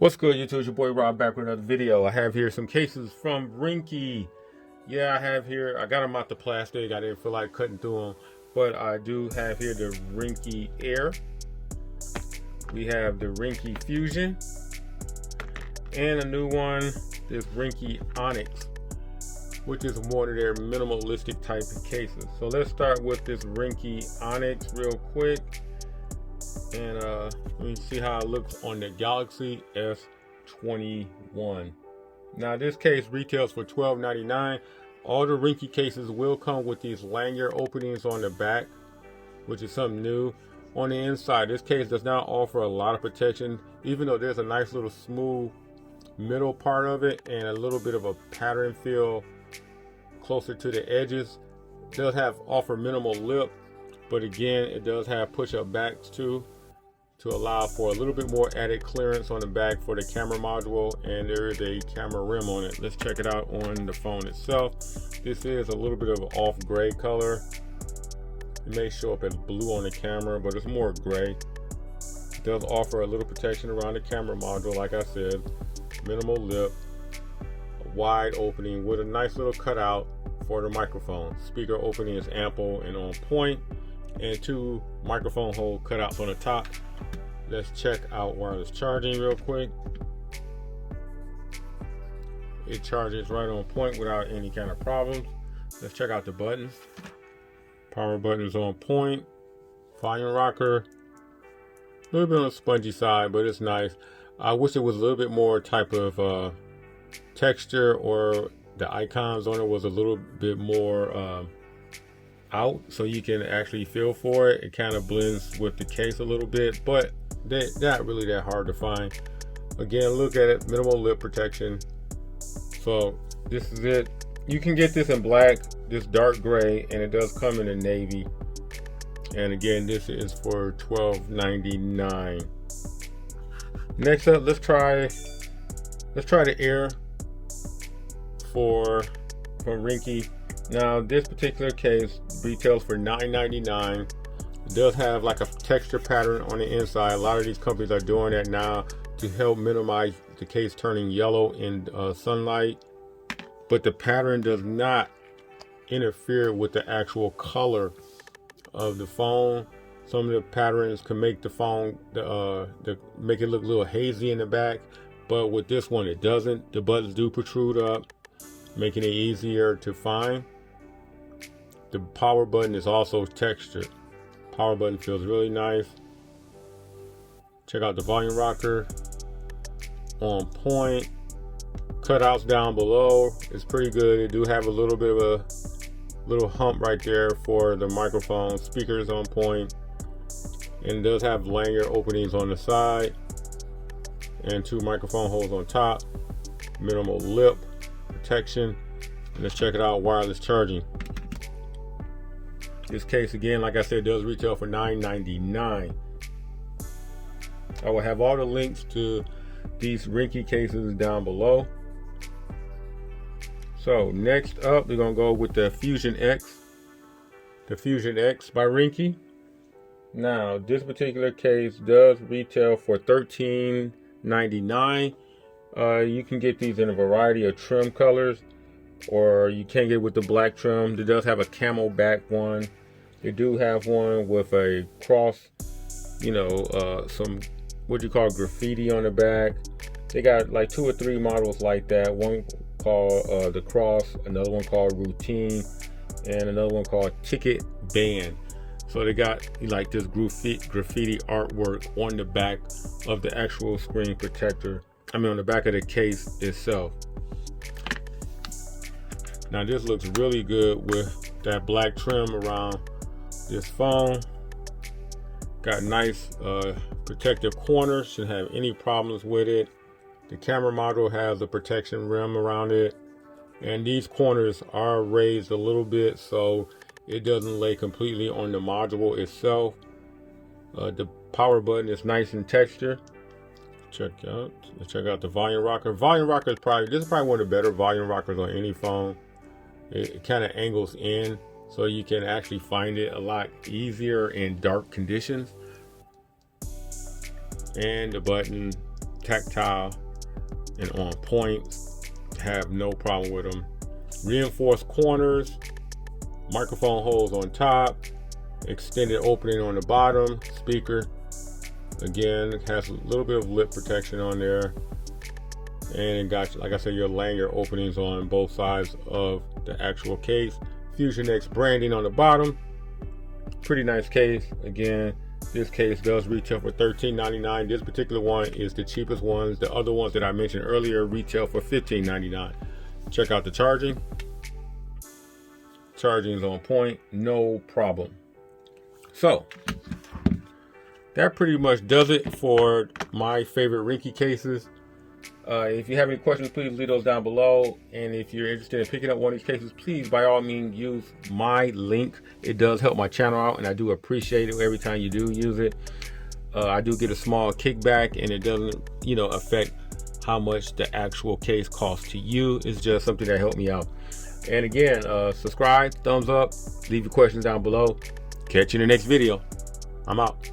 What's good, YouTube? It's your boy Rob back with another video. I have here some cases from Ringke. Yeah, I got them out the plastic. I didn't feel like cutting through them, but I do have here the Ringke Air. We have the Ringke Fusion, and a new one, this Ringke Onyx, which is one of their minimalistic type of cases. So let's start with this Ringke Onyx real quick. And let me see how it looks on the Galaxy S21. Now this case retails for $12.99. All the Ringke cases will come with these lanyard openings on the back, which is something new. On the inside, this case does not offer a lot of protection, even though there's a nice little smooth middle part of it and a little bit of a pattern feel closer to the edges. It does offer minimal lip, but again, it does have push-up backs too, to allow for a little bit more added clearance on the back for the camera module, and there is a camera rim on it. Let's check it out on the phone itself. This is a little bit of an off gray color. It may show up as blue on the camera, but it's more gray. It does offer a little protection around the camera module, like I said. Minimal lip, a wide opening with a nice little cutout for the microphone. Speaker opening is ample and on point, and two microphone hole cutouts on the top. Let's check out wireless charging real quick. It charges right on point without any kind of problems. Let's check out the buttons. Power button is on point. Volume rocker, a little bit on the spongy side, but it's nice. I wish it was a little bit more type of texture, or the icons on it was a little bit more out, so you can actually feel for it. It kind of blends with the case a little bit, but they're not really that hard to find. Again, look at it, minimal lip protection. So this is it. You can get this in black, this dark gray, and it does come in a navy. And again, this is for $12.99. Next up, let's try the Air from Ringke. Now this particular case retails for $9.99. It does have like a texture pattern on the inside. A lot of these companies are doing that now to help minimize the case turning yellow in sunlight, but the pattern does not interfere with the actual color of the phone. Some of the patterns can make the phone make it look a little hazy in the back, but with this one it doesn't. The buttons do protrude up, making it easier to find. The power button is also textured. Power button feels really nice. Check out the volume rocker, on point. Cutouts down below is pretty good. It do have a little bit of a little hump right there for the microphone. Speakers on point, and it does have lanyard openings on the side and two microphone holes on top. Minimal lip protection. And let's check it out, wireless charging. This case, again, like I said, does retail for $9.99. I will have all the links to these Ringke cases down below. So next up, we're gonna go with the Fusion X. The Fusion X by Ringke. Now, this particular case does retail for $13.99. You can get these in a variety of trim colors, or you can get with the black trim. It does have a camel back one. They do have one with a cross, some what you call graffiti on the back. They got like 2 or 3 models like that. One called the cross, another one called routine, and another one called ticket band. So they got like this graffiti artwork on the back of the actual screen protector. On the back of the case itself. Now this looks really good with that black trim around this phone. Got nice protective corners, shouldn't have any problems with it. The camera module has a protection rim around it, and these corners are raised a little bit so it doesn't lay completely on the module itself. The power button is nice in texture. Let's check out the volume rocker. Volume rocker is probably one of the better volume rockers on any phone. It kind of angles in, so you can actually find it a lot easier in dark conditions. And the button tactile and on point. Have no problem with them. Reinforced corners, microphone holes on top, extended opening on the bottom, speaker. Again, it has a little bit of lip protection on there. And it got, like I said, your lanyard openings on both sides of the actual case. Fusion X branding on the bottom. Pretty nice case. Again, this case does retail for $13.99. This particular one is the cheapest ones. The other ones that I mentioned earlier retail for $15.99. Check out the charging. Charging is on point, no problem. So that pretty much does it for my favorite Ringke cases. If you have any questions, please leave those down below. And if you're interested in picking up one of these cases, please, by all means, use my link. It does help my channel out, and I do appreciate it every time you do use it. I do get a small kickback, and it doesn't, affect how much the actual case costs to you. It's just something that helped me out. And again, subscribe, thumbs up, leave your questions down below. Catch you in the next video. I'm out.